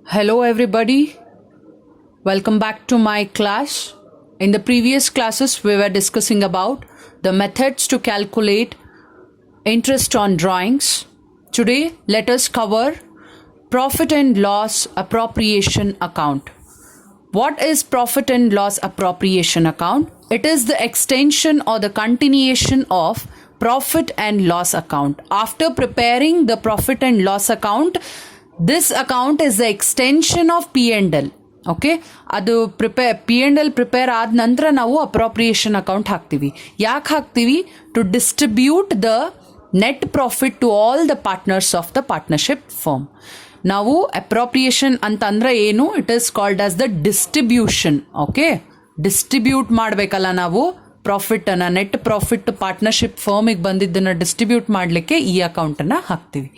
Hello everybody, welcome back to my class. In the previous classes we were discussing about the methods to calculate interest on drawings. Today let us cover profit and loss appropriation account. What is profit and loss appropriation account? It is the extension or the continuation of profit and loss account. After preparing the profit and loss account, this account is the extension of P&L. Okay, ಅದು P&L prepare ಆದ ನಂತರ ನಾವು appropriation account ಹಾಕ್ತೀವಿ. ಯಾಕೆ ಹಾಕ್ತೀವಿ? To distribute the net profit to all the partners of the partnership firm. ನಾವು appropriation ಅಂತಂದ್ರೆ ಏನು? It is called as the distribution. Okay, distribute ಮಾಡಬೇಕಲ್ಲ ನಾವು ಪ್ರಾಫಿಟನ್ನು, ನೆಟ್ ಪ್ರಾಫಿಟ್ ಪಾರ್ಟ್ನರ್ಶಿಪ್ ಫರ್ಮಿಗೆ ಬಂದಿದ್ದನ್ನು ಡಿಸ್ಟ್ರಿಬ್ಯೂಟ್ ಮಾಡಲಿಕ್ಕೆ ಈ ಅಕೌಂಟನ್ನು ಹಾಕ್ತೀವಿ.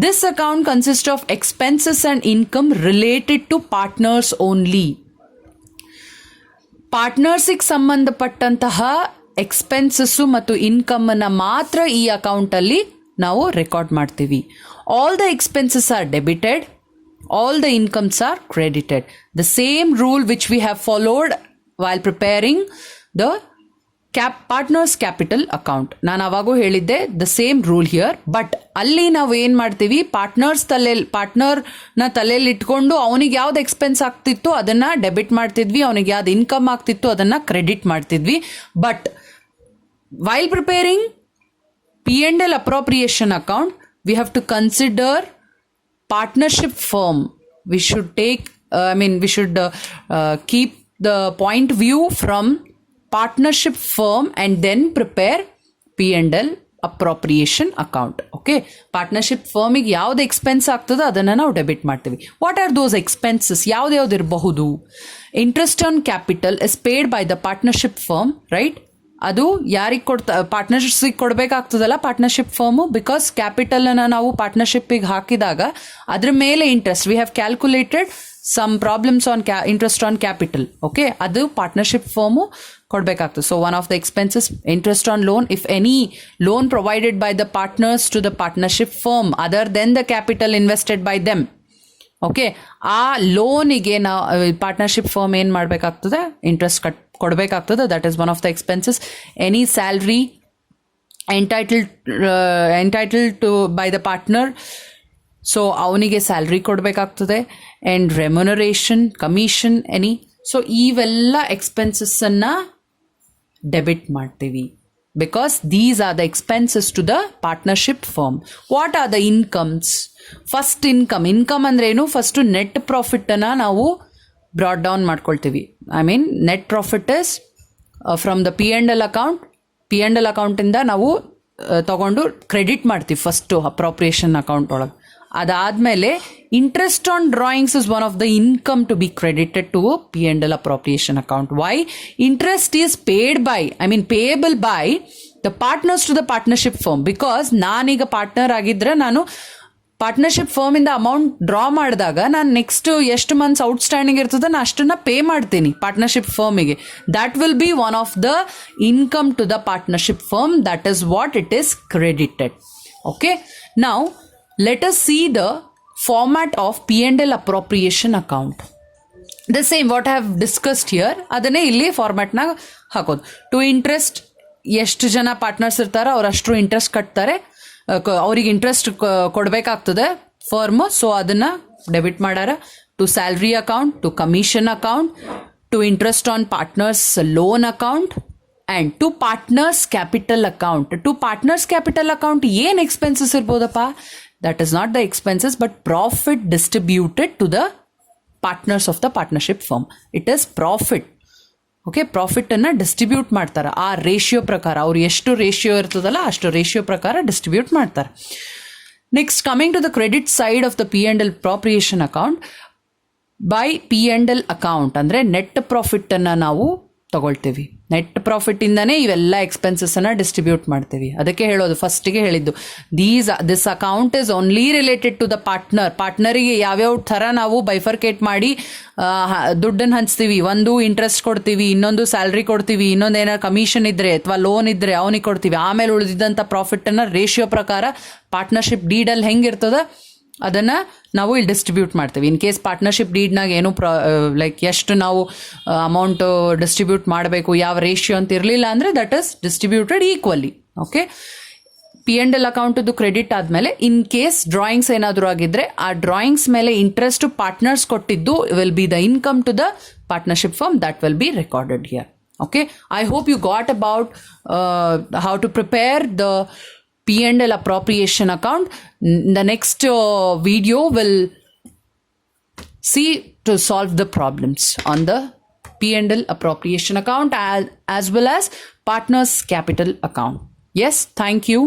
This account consists of expenses and income related to partners only. ಪಾರ್ಟ್ನರ್ಸಿಗೆ ಸಂಬಂಧಪಟ್ಟಂತಹ ಎಕ್ಸ್ಪೆನ್ಸಸ್ಸು ಮತ್ತು ಇನ್ಕಮನ್ನು ಮಾತ್ರ ಈ ಅಕೌಂಟಲ್ಲಿ ನಾವು ರೆಕಾರ್ಡ್ ಮಾಡ್ತೀವಿ. All the expenses are debited, all the incomes are credited. The same rule which we have followed while preparing the partners capital account. ನಾನು ಅವಾಗೂ ಹೇಳಿದ್ದೆ the same rule here. But ಅಲ್ಲಿ ನಾವು ಏನು ಮಾಡ್ತೀವಿ, ಪಾರ್ಟ್ನರ್ನ ತಲೆಯಲ್ಲಿ ಇಟ್ಕೊಂಡು ಅವನಿಗೆ ಯಾವ್ದು ಎಕ್ಸ್ಪೆನ್ಸ್ ಆಗ್ತಿತ್ತು ಅದನ್ನು ಡೆಬಿಟ್ ಮಾಡ್ತಿದ್ವಿ, ಅವನಿಗೆ ಯಾವ್ದು ಇನ್ಕಮ್ ಆಗ್ತಿತ್ತು ಅದನ್ನು ಕ್ರೆಡಿಟ್ ಮಾಡ್ತಿದ್ವಿ. But while preparing P&L appropriation account, we have to consider partnership firm. We should take, we should keep the point view from partnership firm and then prepare P&L appropriation account. Okay, partnership ಫರ್ಮಿಗೆ ಯಾವ್ದು expense ಆಗ್ತದೋ ಅದನ್ನು ನಾವು debit ಮಾಡ್ತೀವಿ. What are those expenses? ಯಾವ್ದು ಇರಬಹುದು? Interest on capital is paid by the partnership firm, right? ಅದು ಯಾರಿಗೆ ಪಾರ್ಟ್ನರ್ಶಿಪ್ಗೆ ಕೊಡಬೇಕಾಗ್ತದಲ್ಲ ಪಾರ್ಟ್ನರ್ಶಿಪ್ ಫರ್ಮು, ಬಿಕಾಸ್ ಕ್ಯಾಪಿಟಲನ್ನು ನಾವು ಪಾರ್ಟ್ನರ್ಶಿಪ್ಪಿಗೆ ಹಾಕಿದಾಗ ಅದ್ರ ಮೇಲೆ interest, we have calculated some problems on interest on capital. Okay, ಅದು ಪಾರ್ಟ್ನರ್ಶಿಪ್ ಫರ್ಮು ಕೊಡಬೇಕಾಗ್ತದೆ. So one of the expenses interest on loan, if any loan provided by the partners to the partnership firm other than the capital invested by them. Okay, ಆ ಲೋನಿಗೆ ನಾವು partnership firm ಏನು ಮಾಡಬೇಕಾಗ್ತದೆ? Interest ಕೊಡಬೇಕಾಗ್ತದೆ. That is one of the expenses. Any salary entitled to by the partner, so ಅವನಿಗೆ salary ಕೊಡಬೇಕಾಗ್ತದೆ. And remuneration, commission, any. So ಇವೆಲ್ಲ ಎಕ್ಸ್ಪೆನ್ಸಸ್ಸನ್ನು ಡೆಬಿಟ್ ಮಾಡ್ತೀವಿ, because these are the expenses to the partnership firm. What are the incomes? First income ಅಂದ್ರೆ ಏನು? First net ಪ್ರಾಫಿಟನ್ನು ನಾವು brought down ಮಾಡ್ಕೊಳ್ತೀವಿ. Net profit is from the P&L account. P&L ಅಕೌಂಟಿಂದ ನಾವು ತಗೊಂಡು ಕ್ರೆಡಿಟ್ ಮಾಡ್ತೀವಿ ಫಸ್ಟು ಅಪ್ರೋಪ್ರಿಯೇಷನ್ ಅಕೌಂಟ್ ಒಳಗೆ. ಅದಾದಮೇಲೆ interest on drawings is one of the income to be credited to P&L appropriation account. Why? Interest is paid by, payable by the partners to the partnership firm. Because ನಾನೀಗ partner ಆಗಿದ್ರೆ ನಾನು partnership ಫರ್ಮಿಂದ amount draw ಮಾಡಿದಾಗ ನಾನು next ಎಷ್ಟು months outstanding ಇರ್ತದೆ ನಾನು ಅಷ್ಟನ್ನು pay ಮಾಡ್ತೀನಿ ಪಾರ್ಟ್ನರ್ಶಿಪ್ ಫರ್ಮಿಗೆ. That will be one of the income to the partnership firm. That is what it is credited. Okay, now let us see the format of P&L appropriation account. The same what I have discussed here, ಅದನ್ನೇ ಇಲ್ಲಿ ಫಾರ್ಮ್ಯಾಟ್ನಾಗ ಹಾಕೋದು. To interest, ಎಷ್ಟು ಜನ partners ಇರ್ತಾರೋ ಅವ್ರು ಅಷ್ಟು interest ಕಟ್ತಾರೆ, ಅವ್ರಿಗೆ ಇಂಟ್ರೆಸ್ಟ್ ಕೊಡಬೇಕಾಗ್ತದೆ ಫರ್ಮ್, ಸೊ ಅದನ್ನು ಡೆಬಿಟ್ ಮಾಡ್ಯಾರ. To salary account, to commission account, to interest on partners loan account, and to partners capital account. To partners capital account ಏನು ಎಕ್ಸ್ಪೆನ್ಸಸ್ ಇರ್ಬೋದಪ್ಪ? That is not the expenses but profit distributed to the partners of the partnership firm. It is profit. Okay, ಪ್ರಾಫಿಟನ್ನು distribute ಮಾಡ್ತಾರೆ ಆ ratio ಪ್ರಕಾರ. ಅವ್ರು ಎಷ್ಟು ratio ಇರ್ತದಲ್ಲ ಅಷ್ಟು ರೇಷಿಯೋ ಪ್ರಕಾರ ಡಿಸ್ಟ್ರಿಬ್ಯೂಟ್ ಮಾಡ್ತಾರೆ. Next, coming to the credit side of the P&L appropriation account. By P&L account ಅಂದರೆ ನೆಟ್ ಪ್ರಾಫಿಟನ್ನು ನಾವು ತಗೊಳ್ತೀವಿ. ನೆಟ್ ಪ್ರಾಫಿಟ್ಟಿಂದನೇ ಇವೆಲ್ಲ ಎಕ್ಸ್ಪೆನ್ಸಸ್ಸನ್ನು ಡಿಸ್ಟ್ರಿಬ್ಯೂಟ್ ಮಾಡ್ತೀವಿ. ಅದಕ್ಕೆ ಹೇಳೋದು, ಫಸ್ಟಿಗೆ ಹೇಳಿದ್ದು, this account is only related to the ಪಾರ್ಟ್ನರಿಗೆ ಯಾವ್ಯಾವ ಥರ ನಾವು ಬೈಫರ್ಕೇಟ್ ಮಾಡಿ ದುಡ್ಡನ್ನು ಹಂಚ್ತೀವಿ. ಒಂದು ಇಂಟ್ರೆಸ್ಟ್ ಕೊಡ್ತೀವಿ, ಇನ್ನೊಂದು ಸ್ಯಾಲ್ರಿ ಕೊಡ್ತೀವಿ, ಇನ್ನೊಂದು ಏನಾರು ಕಮಿಷನ್ ಇದ್ದರೆ ಅಥವಾ ಲೋನ್ ಇದ್ದರೆ ಅವನಿಗೆ ಕೊಡ್ತೀವಿ. ಆಮೇಲೆ ಉಳಿದಿದ್ದಂಥ ಪ್ರಾಫಿಟನ್ನು ರೇಷಿಯೋ ಪ್ರಕಾರ ಪಾರ್ಟ್ನರ್ಶಿಪ್ ಡೀಡಲ್ಲಿ ಹೆಂಗಿರ್ತದೆ ಅದನ್ನು ನಾವು ಇಲ್ಲಿ ಡಿಸ್ಟ್ರಿಬ್ಯೂಟ್ ಮಾಡ್ತೀವಿ. ಇನ್ ಕೇಸ್ ಪಾರ್ಟ್ನರ್ಶಿಪ್ ಡೀಡ್ನಾಗ ಏನು ಲೈಕ್ ಎಷ್ಟು ನಾವು ಅಮೌಂಟು ಡಿಸ್ಟ್ರಿಬ್ಯೂಟ್ ಮಾಡಬೇಕು, ಯಾವ ರೇಷಿಯೋ ಅಂತ ಇರಲಿಲ್ಲ ಅಂದರೆ that is distributed equally. Okay, P&L ಅಕೌಂಟದ್ದು ಕ್ರೆಡಿಟ್ ಆದಮೇಲೆ ಇನ್ ಕೇಸ್ ಡ್ರಾಯಿಂಗ್ಸ್ ಏನಾದರೂ ಆಗಿದ್ದರೆ ಆ ಡ್ರಾಯಿಂಗ್ಸ್ ಮೇಲೆ ಇಂಟ್ರೆಸ್ಟ್ ಪಾರ್ಟ್ನರ್ಸ್ ಕೊಟ್ಟಿದ್ದು will be the income to the partnership firm, that will be recorded here. Okay, I hope you got about how to prepare the P&L appropriation account. The next video will see to solve the problems on the P&L appropriation account as well as partners capital account. Yes, thank you.